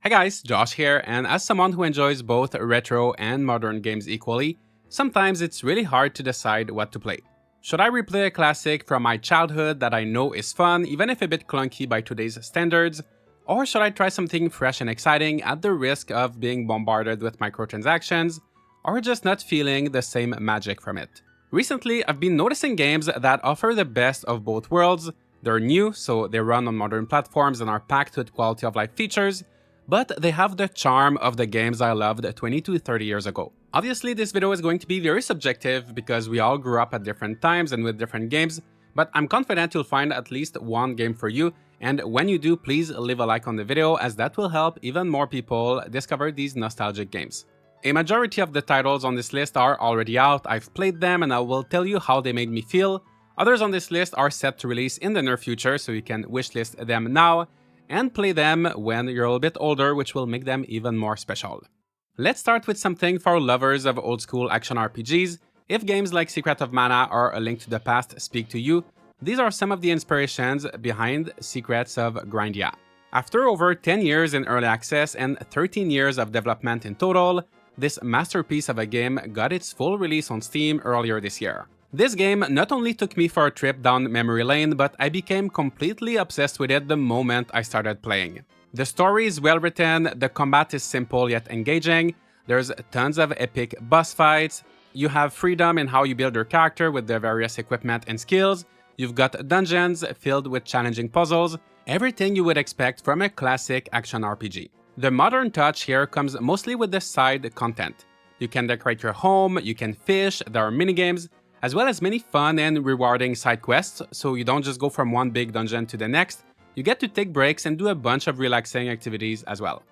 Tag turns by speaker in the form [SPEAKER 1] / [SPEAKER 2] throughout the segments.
[SPEAKER 1] Hi guys, Josh here, and as someone who enjoys both retro and modern games equally, sometimes it's really hard to decide what to play. Should I replay a classic from my childhood that I know is fun, even if a bit clunky by today's standards? Or should I try something fresh and exciting at the risk of being bombarded with microtransactions, or just not feeling the same magic from it? Recently, I've been noticing games that offer the best of both worlds. They're new, so they run on modern platforms and are packed with quality of life features, but they have the charm of the games I loved 20 to 30 years ago. Obviously, this video is going to be very subjective because we all grew up at different times and with different games, but I'm confident you'll find at least one game for you, and when you do, please leave a like on the video as that will help even more people discover these nostalgic games. A majority of the titles on this list are already out, I've played them, and I will tell you how they made me feel. Others on this list are set to release in the near future, so you can wishlist them now and play them when you're a little bit older, which will make them even more special. Let's start with something for lovers of old-school action RPGs. If games like Secret of Mana or A Link to the Past speak to you, these are some of the inspirations behind Secrets of Grindia. After over 10 years in early access and 13 years of development in total, this masterpiece of a game got its full release on Steam earlier this year. This game not only took me for a trip down memory lane, but I became completely obsessed with it the moment I started playing. The story is well written, the combat is simple yet engaging, there's tons of epic boss fights, you have freedom in how you build your character with the various equipment and skills, you've got dungeons filled with challenging puzzles, everything you would expect from a classic action RPG. The modern touch here comes mostly with the side content. You can decorate your home, you can fish, there are minigames, as well as many fun and rewarding side quests, so you don't just go from one big dungeon to the next, you get to take breaks and do a bunch of relaxing activities as well.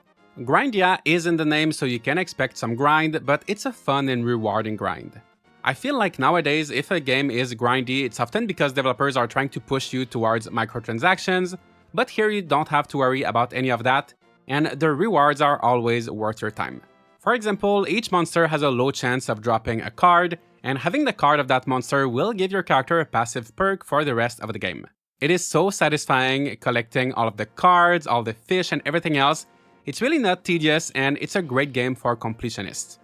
[SPEAKER 1] Grindia is in the name, so you can expect some grind, but it's a fun and rewarding grind. I feel like nowadays, if a game is grindy, it's often because developers are trying to push you towards microtransactions, but here you don't have to worry about any of that, and the rewards are always worth your time. For example, each monster has a low chance of dropping a card, and having the card of that monster will give your character a passive perk for the rest of the game. It is so satisfying collecting all of the cards, all the fish and everything else. It's really not tedious and it's a great game for completionists.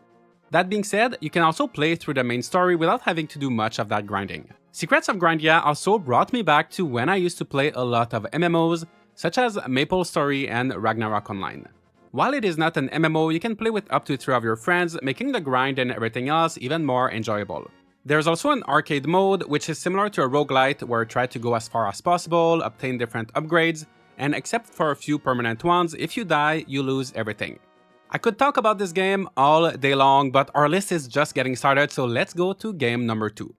[SPEAKER 1] That being said, you can also play through the main story without having to do much of that grinding. Secrets of Grindia also brought me back to when I used to play a lot of MMOs, such as MapleStory and Ragnarok Online. While it is not an MMO, you can play with up to 3 of your friends, making the grind and everything else even more enjoyable. There's also an arcade mode, which is similar to a roguelite where try to go as far as possible, obtain different upgrades, and except for a few permanent ones, if you die, you lose everything. I could talk about this game all day long, but our list is just getting started, so let's go to game number 2.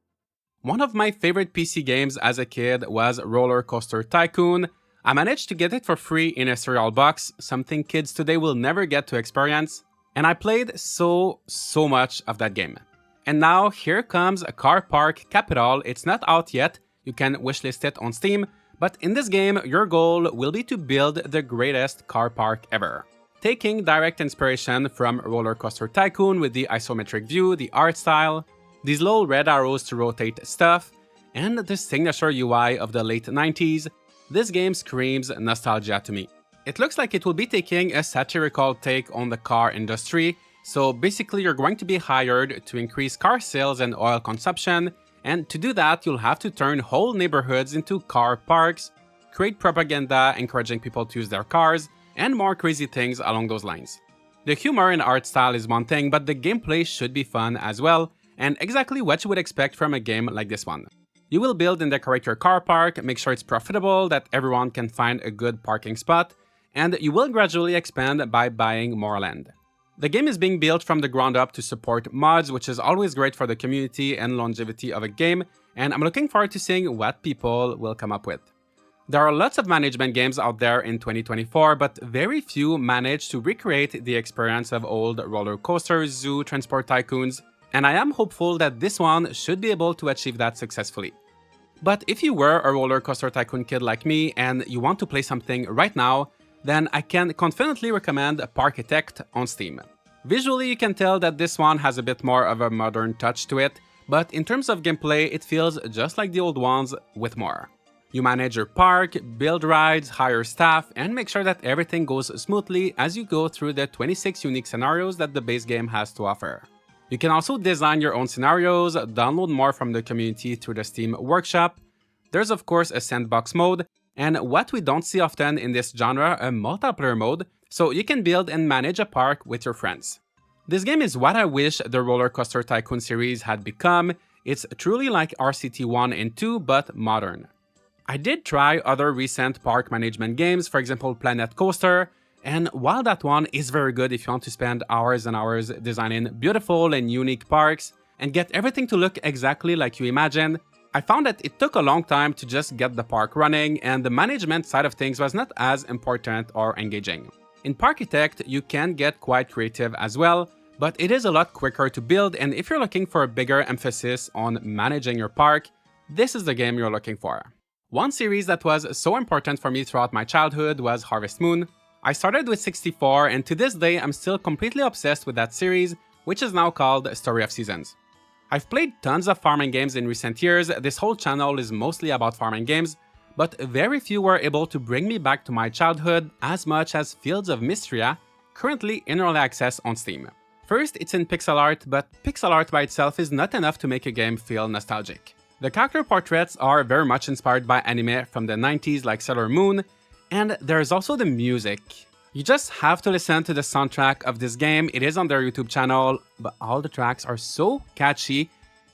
[SPEAKER 1] One of my favorite PC games as a kid was Roller Coaster Tycoon. I managed to get it for free in a cereal box, something kids today will never get to experience, and I played so much of that game. And now here comes a car park capital. It's not out yet, you can wishlist it on Steam, but in this game your goal will be to build the greatest car park ever. Taking direct inspiration from Roller Coaster Tycoon with the isometric view, the art style, these little red arrows to rotate stuff, and the signature UI of the late 90s, this game screams nostalgia to me. It looks like it will be taking a satirical take on the car industry, so basically you're going to be hired to increase car sales and oil consumption, and to do that you'll have to turn whole neighborhoods into car parks, create propaganda encouraging people to use their cars, and more crazy things along those lines. The humor and art style is one thing, but the gameplay should be fun as well, and exactly what you would expect from a game like this one. You will build and decorate your car park, make sure it's profitable, that everyone can find a good parking spot, and you will gradually expand by buying more land. The game is being built from the ground up to support mods, which is always great for the community and longevity of a game, and I'm looking forward to seeing what people will come up with. There are lots of management games out there in 2024, but very few manage to recreate the experience of old roller coasters, zoo, transport tycoons, and I am hopeful that this one should be able to achieve that successfully. But if you were a roller coaster tycoon kid like me and you want to play something right now, then I can confidently recommend Parkitect on Steam. Visually, you can tell that this one has a bit more of a modern touch to it, but in terms of gameplay, it feels just like the old ones with more. You manage your park, build rides, hire staff, and make sure that everything goes smoothly as you go through the 26 unique scenarios that the base game has to offer. You can also design your own scenarios, download more from the community through the Steam Workshop. There's of course a sandbox mode, and what we don't see often in this genre, a multiplayer mode, so you can build and manage a park with your friends. This game is what I wish the Roller Coaster Tycoon series had become. It's truly like RCT 1 and 2, but modern. I did try other recent park management games, for example Planet Coaster, and while that one is very good if you want to spend hours and hours designing beautiful and unique parks and get everything to look exactly like you imagine, I found that it took a long time to just get the park running, and the management side of things was not as important or engaging. In Parkitect, you can get quite creative as well, but it is a lot quicker to build, and if you're looking for a bigger emphasis on managing your park, this is the game you're looking for. One series that was so important for me throughout my childhood was Harvest Moon. I started with 64, and to this day I'm still completely obsessed with that series, which is now called Story of Seasons. I've played tons of farming games in recent years. This whole channel is mostly about farming games, but very few were able to bring me back to my childhood as much as Fields of Mystria, currently in early access on Steam. First, it's in pixel art, but pixel art by itself is not enough to make a game feel nostalgic. The character portraits are very much inspired by anime from the 90s like Sailor Moon, and there's also the music. You just have to listen to the soundtrack of this game. It is on their YouTube channel, but all the tracks are so catchy,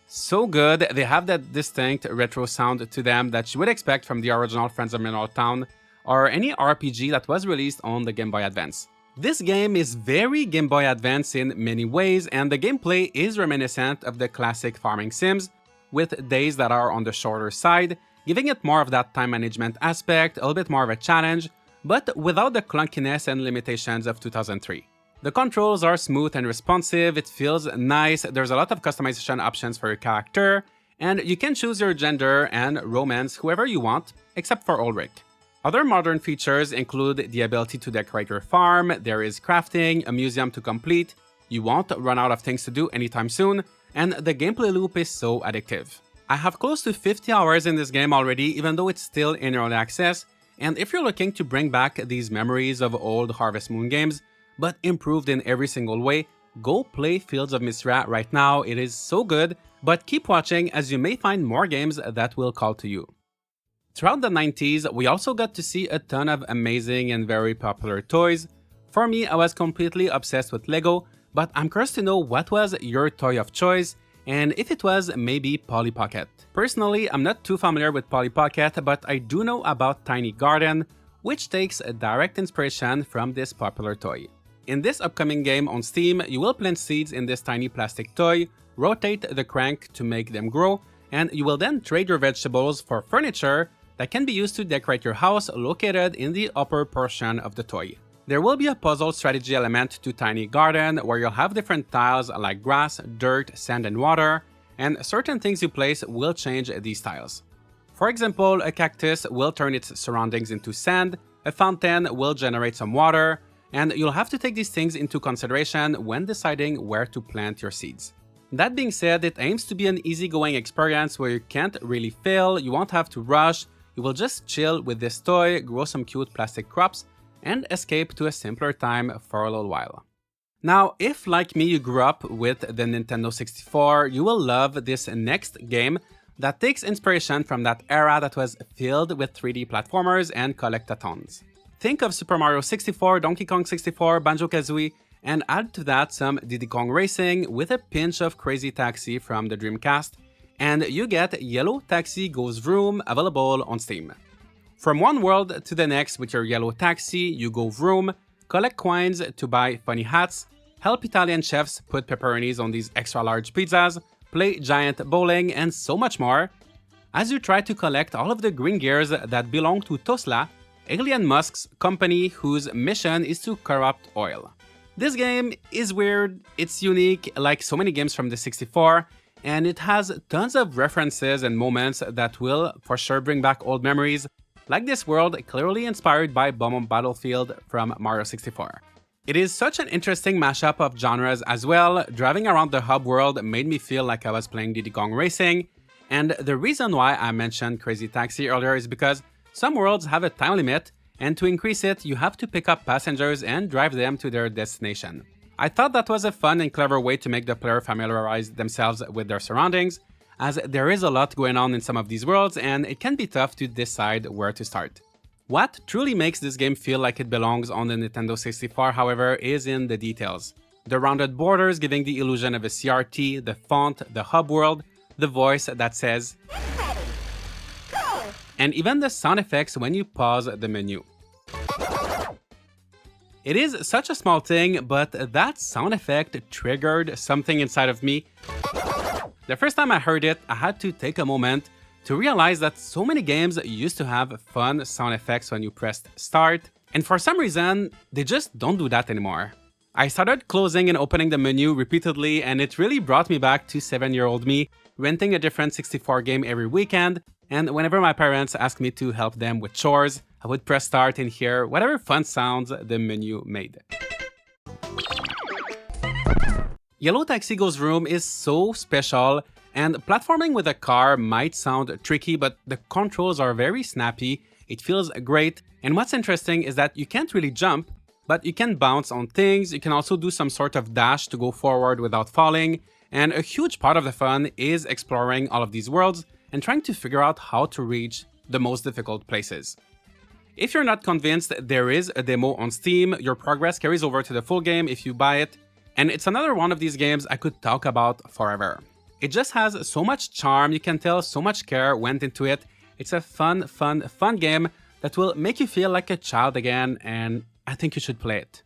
[SPEAKER 1] so good. They have that distinct retro sound to them that you would expect from the original Friends of Mineral Town or any RPG that was released on the Game Boy Advance. This game is very Game Boy Advance in many ways, and the gameplay is reminiscent of the classic farming sims, with days that are on the shorter side, giving it more of that time management aspect, a little bit more of a challenge, but without the clunkiness and limitations of 2003. The controls are smooth and responsive, it feels nice, there's a lot of customization options for your character, and you can choose your gender and romance whoever you want, except for Ulrich. Other modern features include the ability to decorate your farm, there is crafting, a museum to complete, you won't run out of things to do anytime soon, and the gameplay loop is so addictive. I have close to 50 hours in this game already, even though it's still in early access, and if you're looking to bring back these memories of old Harvest Moon games, but improved in every single way, go play Fields of Mystria right now, it is so good, but keep watching as you may find more games that will call to you. Throughout the 90s, we also got to see a ton of amazing and very popular toys. For me, I was completely obsessed with Lego, but I'm curious to know what was your toy of choice, and if it was maybe Polly Pocket. Personally, I'm not too familiar with Polly Pocket, but I do know about Tiny Garden, which takes a direct inspiration from this popular toy. In this upcoming game on Steam, you will plant seeds in this tiny plastic toy, rotate the crank to make them grow, and you will then trade your vegetables for furniture that can be used to decorate your house located in the upper portion of the toy. There will be a puzzle strategy element to Tiny Garden where you'll have different tiles like grass, dirt, sand and water, and certain things you place will change these tiles. For example, a cactus will turn its surroundings into sand, a fountain will generate some water, and you'll have to take these things into consideration when deciding where to plant your seeds. That being said, it aims to be an easygoing experience where you can't really fail, you won't have to rush, you will just chill with this toy, grow some cute plastic crops, and escape to a simpler time for a little while. Now, if like me you grew up with the Nintendo 64, you will love this next game that takes inspiration from that era that was filled with 3D platformers and collectathons. Think of Super Mario 64, Donkey Kong 64, Banjo-Kazooie, and add to that some Diddy Kong Racing with a pinch of Crazy Taxi from the Dreamcast, and you get Yellow Taxi Goes Vroom available on Steam. From one world to the next with your Yellow Taxi, you go vroom, collect coins to buy funny hats, help Italian chefs put pepperonis on these extra large pizzas, play giant bowling, and so much more, as you try to collect all of the green gears that belong to Tosla, Elon Musk's company whose mission is to corrupt oil. This game is weird, it's unique like so many games from the 64, and it has tons of references and moments that will for sure bring back old memories, like this world clearly inspired by Bomb Battlefield from Mario 64. It is such an interesting mashup of genres as well. Driving around the hub world made me feel like I was playing Diddy Kong Racing, And the reason why I mentioned Crazy Taxi earlier is because some worlds have a time limit, and to increase it, you have to pick up passengers and drive them to their destination. I thought that was a fun and clever way to make the player familiarize themselves with their surroundings, as there is a lot going on in some of these worlds and it can be tough to decide where to start. What truly makes this game feel like it belongs on the Nintendo 64, however, is in the details. The rounded borders giving the illusion of a CRT, the font, the hub world, the voice that says, and even the sound effects when you pause the menu. It is such a small thing, but that sound effect triggered something inside of me. The first time I heard it, I had to take a moment to realize that so many games used to have fun sound effects when you pressed start, and for some reason, they just don't do that anymore. I started closing and opening the menu repeatedly, and it really brought me back to 7-year-old me, renting a different 64 game every weekend, and whenever my parents asked me to help them with chores, I would press start and hear whatever fun sounds the menu made. Yellow Taxi Go's room is so special, and platforming with a car might sound tricky, but the controls are very snappy, it feels great, and what's interesting is that you can't really jump, but you can bounce on things, you can also do some sort of dash to go forward without falling, and a huge part of the fun is exploring all of these worlds and trying to figure out how to reach the most difficult places. If you're not convinced, there is a demo on Steam, your progress carries over to the full game if you buy it, and it's another one of these games I could talk about forever. It just has so much charm, you can tell so much care went into it. It's a fun game that will make you feel like a child again, and I think you should play it.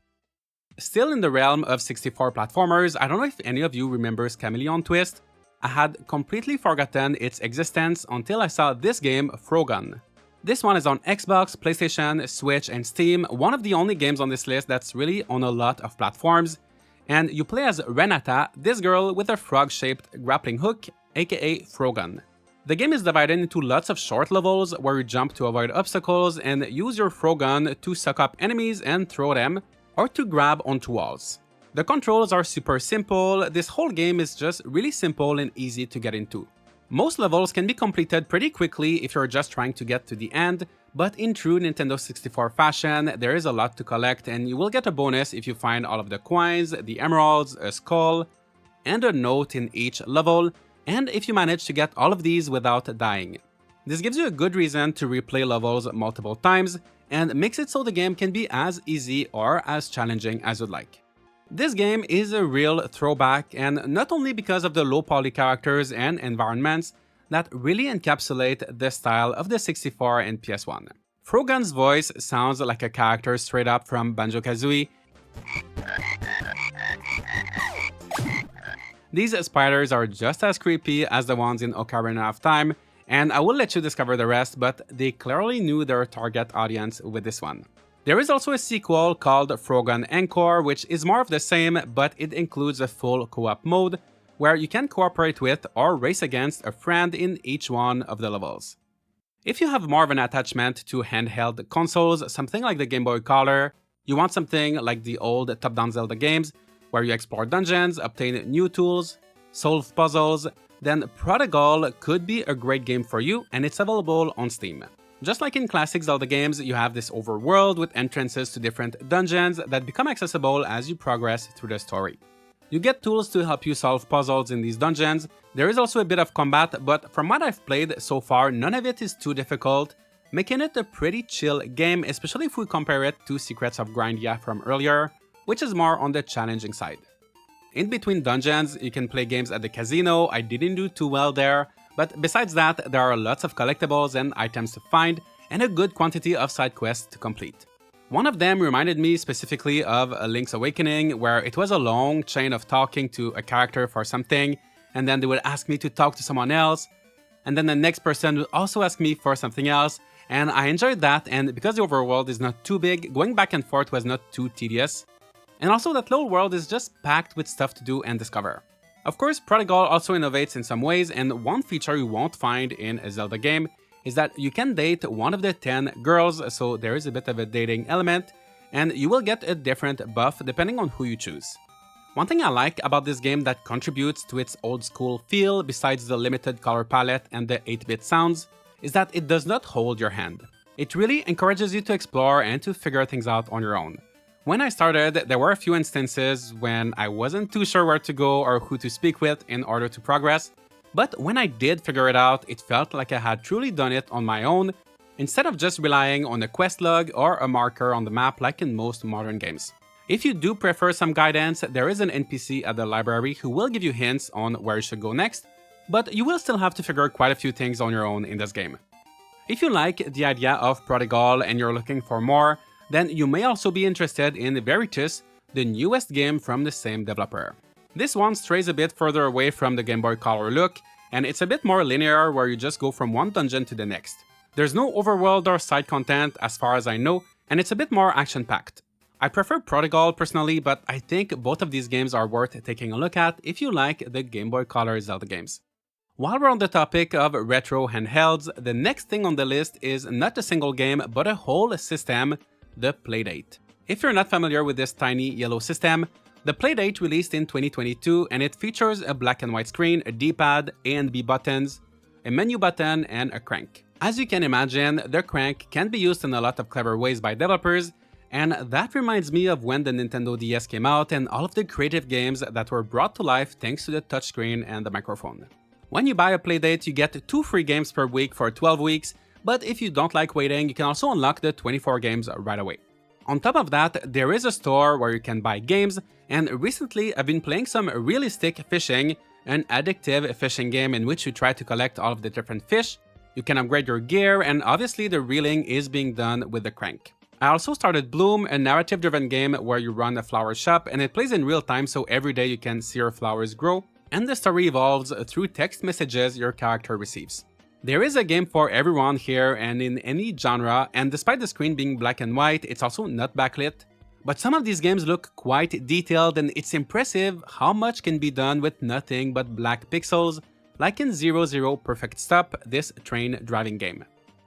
[SPEAKER 1] Still in the realm of 64 platformers, I don't know if any of you remembers Chameleon Twist. I had completely forgotten its existence until I saw this game, Frogun. This one is on Xbox, PlayStation, Switch, and Steam, one of the only games on this list that's really on a lot of platforms. And you play as Renata, this girl with a frog-shaped grappling hook, aka Frogun. The game is divided into lots of short levels where you jump to avoid obstacles and use your Frogun to suck up enemies and throw them, or to grab onto walls. The controls are super simple, this whole game is just really simple and easy to get into. Most levels can be completed pretty quickly if you're just trying to get to the end, but in true Nintendo 64 fashion, there is a lot to collect and you will get a bonus if you find all of the coins, the emeralds, a skull, and a note in each level, and if you manage to get all of these without dying. This gives you a good reason to replay levels multiple times, and makes it so the game can be as easy or as challenging as you'd like. This game is a real throwback, and not only because of the low poly characters and environments that really encapsulate the style of the 64 and PS1. Frogun's voice sounds like a character straight up from Banjo-Kazooie. These spiders are just as creepy as the ones in Ocarina of Time, and I will let you discover the rest, but they clearly knew their target audience with this one. There is also a sequel called Frogun Encore, which is more of the same, but it includes a full co-op mode, where you can cooperate with or race against a friend in each one of the levels. If you have more of an attachment to handheld consoles, something like the Game Boy Color, you want something like the old top-down Zelda games, where you explore dungeons, obtain new tools, solve puzzles, then Prodigal could be a great game for you, and it's available on Steam. Just like in classic Zelda games, you have this overworld with entrances to different dungeons that become accessible as you progress through the story. You get tools to help you solve puzzles in these dungeons. There is also a bit of combat, but from what I've played so far, none of it is too difficult, making it a pretty chill game, especially if we compare it to Secrets of Grindia from earlier, which is more on the challenging side. In between dungeons, you can play games at the casino. I didn't do too well there, but besides that, there are lots of collectibles and items to find, and a good quantity of side quests to complete. One of them reminded me specifically of A Link's Awakening, where it was a long chain of talking to a character for something, and then they would ask me to talk to someone else, and then the next person would also ask me for something else, and I enjoyed that, and because the overworld is not too big, going back and forth was not too tedious. And also that little world is just packed with stuff to do and discover. Of course, Prodigal also innovates in some ways, and one feature you won't find in a Zelda game is that you can date one of the 10 girls, so there is a bit of a dating element, and you will get a different buff depending on who you choose. One thing I like about this game that contributes to its old school feel, besides the limited color palette and the 8-bit sounds, is that it does not hold your hand. It really encourages you to explore and to figure things out on your own. When I started, there were a few instances when I wasn't too sure where to go or who to speak with in order to progress, but when I did figure it out, it felt like I had truly done it on my own, instead of just relying on a quest log or a marker on the map like in most modern games. If you do prefer some guidance, there is an NPC at the library who will give you hints on where you should go next, but you will still have to figure quite a few things on your own in this game. If you like the idea of Prodigal and you're looking for more, then you may also be interested in Veritas, the newest game from the same developer. This one strays a bit further away from the Game Boy Color look, and it's a bit more linear where you just go from one dungeon to the next. There's no overworld or side content as far as I know, and it's a bit more action-packed. I prefer Prodigal personally, but I think both of these games are worth taking a look at if you like the Game Boy Color Zelda games. While we're on the topic of retro handhelds, the next thing on the list is not a single game, but a whole system, the Playdate. If you're not familiar with this tiny yellow system, the Playdate released in 2022 and it features a black and white screen, a D-pad, A and B buttons, a menu button, and a crank. As you can imagine, the crank can be used in a lot of clever ways by developers, and that reminds me of when the Nintendo DS came out and all of the creative games that were brought to life thanks to the touchscreen and the microphone. When you buy a Playdate, you get 2 free games per week for 12 weeks, but if you don't like waiting, you can also unlock the 24 games right away. On top of that, there is a store where you can buy games, and recently I've been playing some Realistic Fishing, an addictive fishing game in which you try to collect all of the different fish. You can upgrade your gear, and obviously the reeling is being done with the crank. I also started Bloom, a narrative-driven game where you run a flower shop and it plays in real time, so every day you can see your flowers grow, and the story evolves through text messages your character receives. There is a game for everyone here and in any genre, and despite the screen being black and white, it's also not backlit. But some of these games look quite detailed, and it's impressive how much can be done with nothing but black pixels, like in 00 Perfect Stop, this train driving game.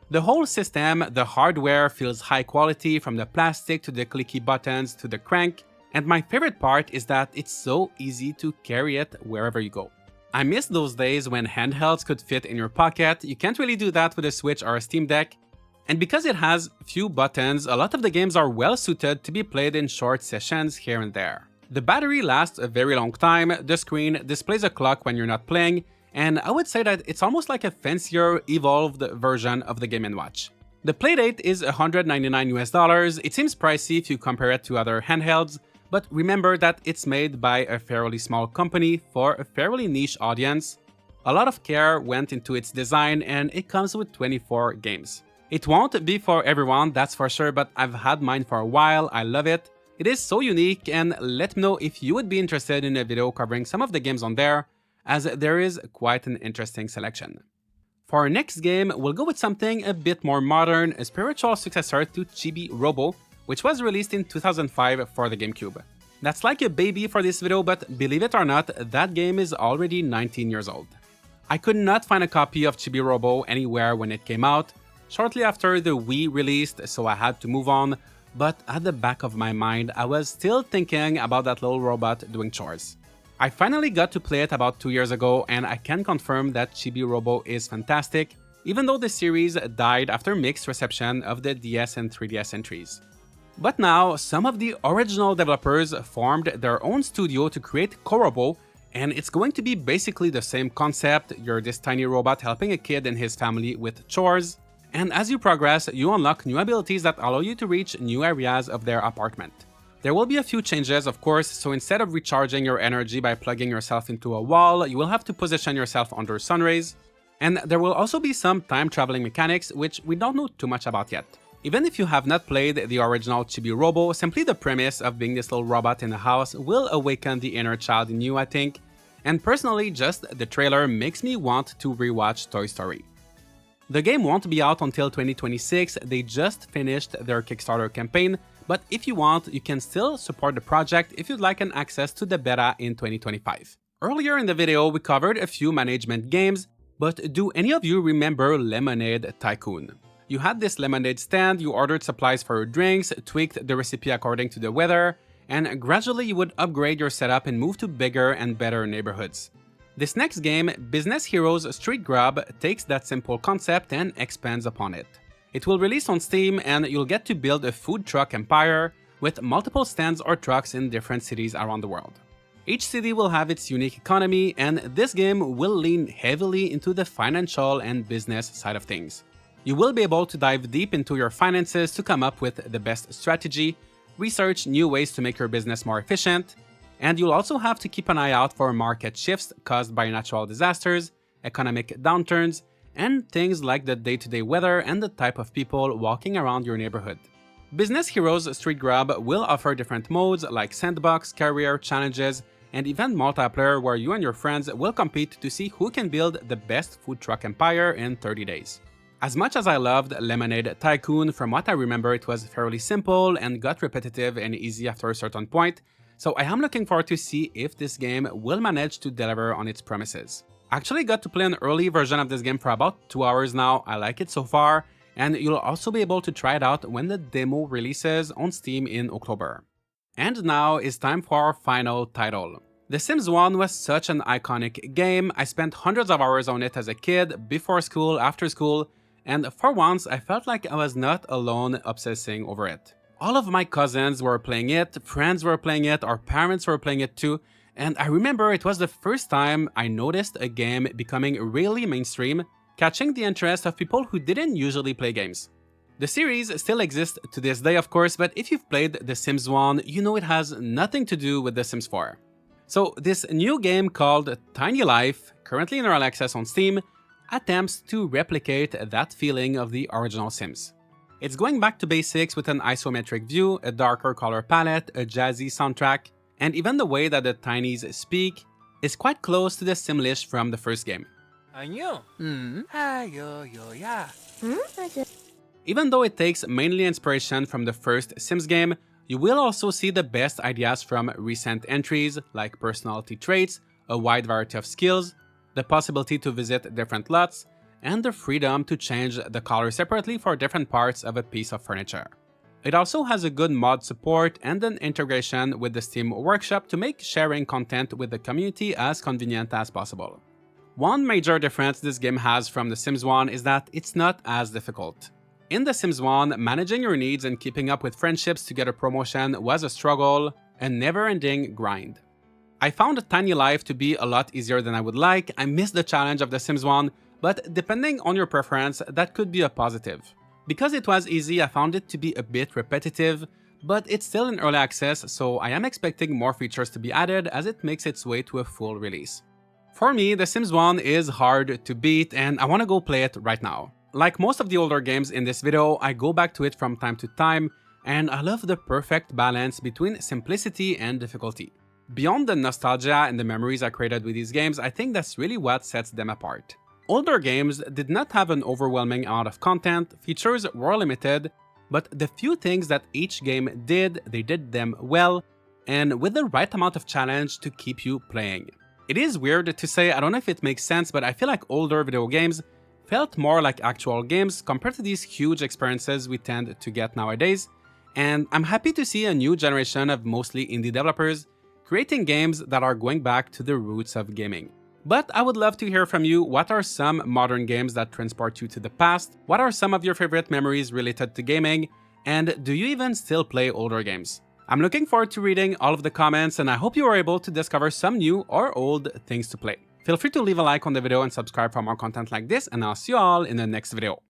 [SPEAKER 1] The whole system, the hardware feels high quality, from the plastic to the clicky buttons to the crank, and my favorite part is that it's so easy to carry it wherever you go. I miss those days when handhelds could fit in your pocket. You can't really do that with a Switch or a Steam Deck, and because it has few buttons, a lot of the games are well suited to be played in short sessions here and there. The battery lasts a very long time, the screen displays a clock when you're not playing, and I would say that it's almost like a fancier, evolved version of the Game & Watch. The Playdate is $199 US. It seems pricey if you compare it to other handhelds, but remember that it's made by a fairly small company for a fairly niche audience. A lot of care went into its design, and it comes with 24 games. It won't be for everyone, that's for sure, but I've had mine for a while, I love it. It is so unique, and let me know if you would be interested in a video covering some of the games on there, as there is quite an interesting selection. For our next game, we'll go with something a bit more modern, a spiritual successor to Chibi Robo, which was released in 2005 for the GameCube. That's like a baby for this video, but believe it or not, that game is already 19 years old. I could not find a copy of Chibi Robo anywhere when it came out, shortly after the Wii released, so I had to move on, but at the back of my mind, I was still thinking about that little robot doing chores. I finally got to play it about 2 years ago, and I can confirm that Chibi Robo is fantastic, even though the series died after mixed reception of the DS and 3DS entries. But now, some of the original developers formed their own studio to create Korobo, and it's going to be basically the same concept. You're this tiny robot helping a kid and his family with chores, and as you progress, you unlock new abilities that allow you to reach new areas of their apartment. There will be a few changes, of course, so instead of recharging your energy by plugging yourself into a wall, you will have to position yourself under sun rays. And there will also be some time-traveling mechanics, which we don't know too much about yet. Even if you have not played the original Chibi Robo, simply the premise of being this little robot in a house will awaken the inner child in you, I think. And personally, just the trailer makes me want to rewatch Toy Story. The game won't be out until 2026, they just finished their Kickstarter campaign, but if you want, you can still support the project if you'd like an access to the beta in 2025. Earlier in the video, we covered a few management games, but do any of you remember Lemonade Tycoon? You had this lemonade stand, you ordered supplies for your drinks, tweaked the recipe according to the weather, and gradually you would upgrade your setup and move to bigger and better neighborhoods. This next game, Business Heroes Street Grub, takes that simple concept and expands upon it. It will release on Steam and you'll get to build a food truck empire with multiple stands or trucks in different cities around the world. Each city will have its unique economy, and this game will lean heavily into the financial and business side of things. You will be able to dive deep into your finances to come up with the best strategy, research new ways to make your business more efficient, and you'll also have to keep an eye out for market shifts caused by natural disasters, economic downturns, and things like the day-to-day weather and the type of people walking around your neighborhood. Business Heroes Street Grub will offer different modes like sandbox, career, challenges, and even multiplayer where you and your friends will compete to see who can build the best food truck empire in 30 days. As much as I loved Lemonade Tycoon, from what I remember it was fairly simple and got repetitive and easy after a certain point, so I am looking forward to see if this game will manage to deliver on its promises. I actually got to play an early version of this game for about 2 hours now, I like it so far, and you'll also be able to try it out when the demo releases on Steam in October. And now it's time for our final title. The Sims 1 was such an iconic game. I spent hundreds of hours on it as a kid, before school, after school, and for once I felt like I was not alone obsessing over it. All of my cousins were playing it, friends were playing it, our parents were playing it too, and I remember it was the first time I noticed a game becoming really mainstream, catching the interest of people who didn't usually play games. The series still exists to this day of course, but if you've played The Sims 1, you know it has nothing to do with The Sims 4. So this new game called Tiny Life, currently in early access on Steam, attempts to replicate that feeling of the original Sims. It's going back to basics with an isometric view, a darker color palette, a jazzy soundtrack, and even the way that the Tinies speak is quite close to the Simlish from the first game. Even though it takes mainly inspiration from the first Sims game, you will also see the best ideas from recent entries like personality traits, a wide variety of skills, the possibility to visit different lots, and the freedom to change the color separately for different parts of a piece of furniture. It also has a good mod support and an integration with the Steam Workshop to make sharing content with the community as convenient as possible. One major difference this game has from The Sims 1 is that it's not as difficult. In The Sims 1, managing your needs and keeping up with friendships to get a promotion was a struggle, a never-ending grind. I found Tiny Life to be a lot easier than I would like. I missed the challenge of The Sims 1, but depending on your preference, that could be a positive. Because it was easy, I found it to be a bit repetitive, but it's still in early access, so I am expecting more features to be added as it makes its way to a full release. For me, The Sims 1 is hard to beat and I want to go play it right now. Like most of the older games in this video, I go back to it from time to time, and I love the perfect balance between simplicity and difficulty. Beyond the nostalgia and the memories I created with these games, I think that's really what sets them apart. Older games did not have an overwhelming amount of content, features were limited, but the few things that each game did, they did them well, and with the right amount of challenge to keep you playing. It is weird to say, I don't know if it makes sense, but I feel like older video games felt more like actual games compared to these huge experiences we tend to get nowadays, and I'm happy to see a new generation of mostly indie developers creating games that are going back to the roots of gaming. But I would love to hear from you. What are some modern games that transport you to the past? What are some of your favorite memories related to gaming? And do you even still play older games? I'm looking forward to reading all of the comments, and I hope you are able to discover some new or old things to play. Feel free to leave a like on the video and subscribe for more content like this, and I'll see you all in the next video.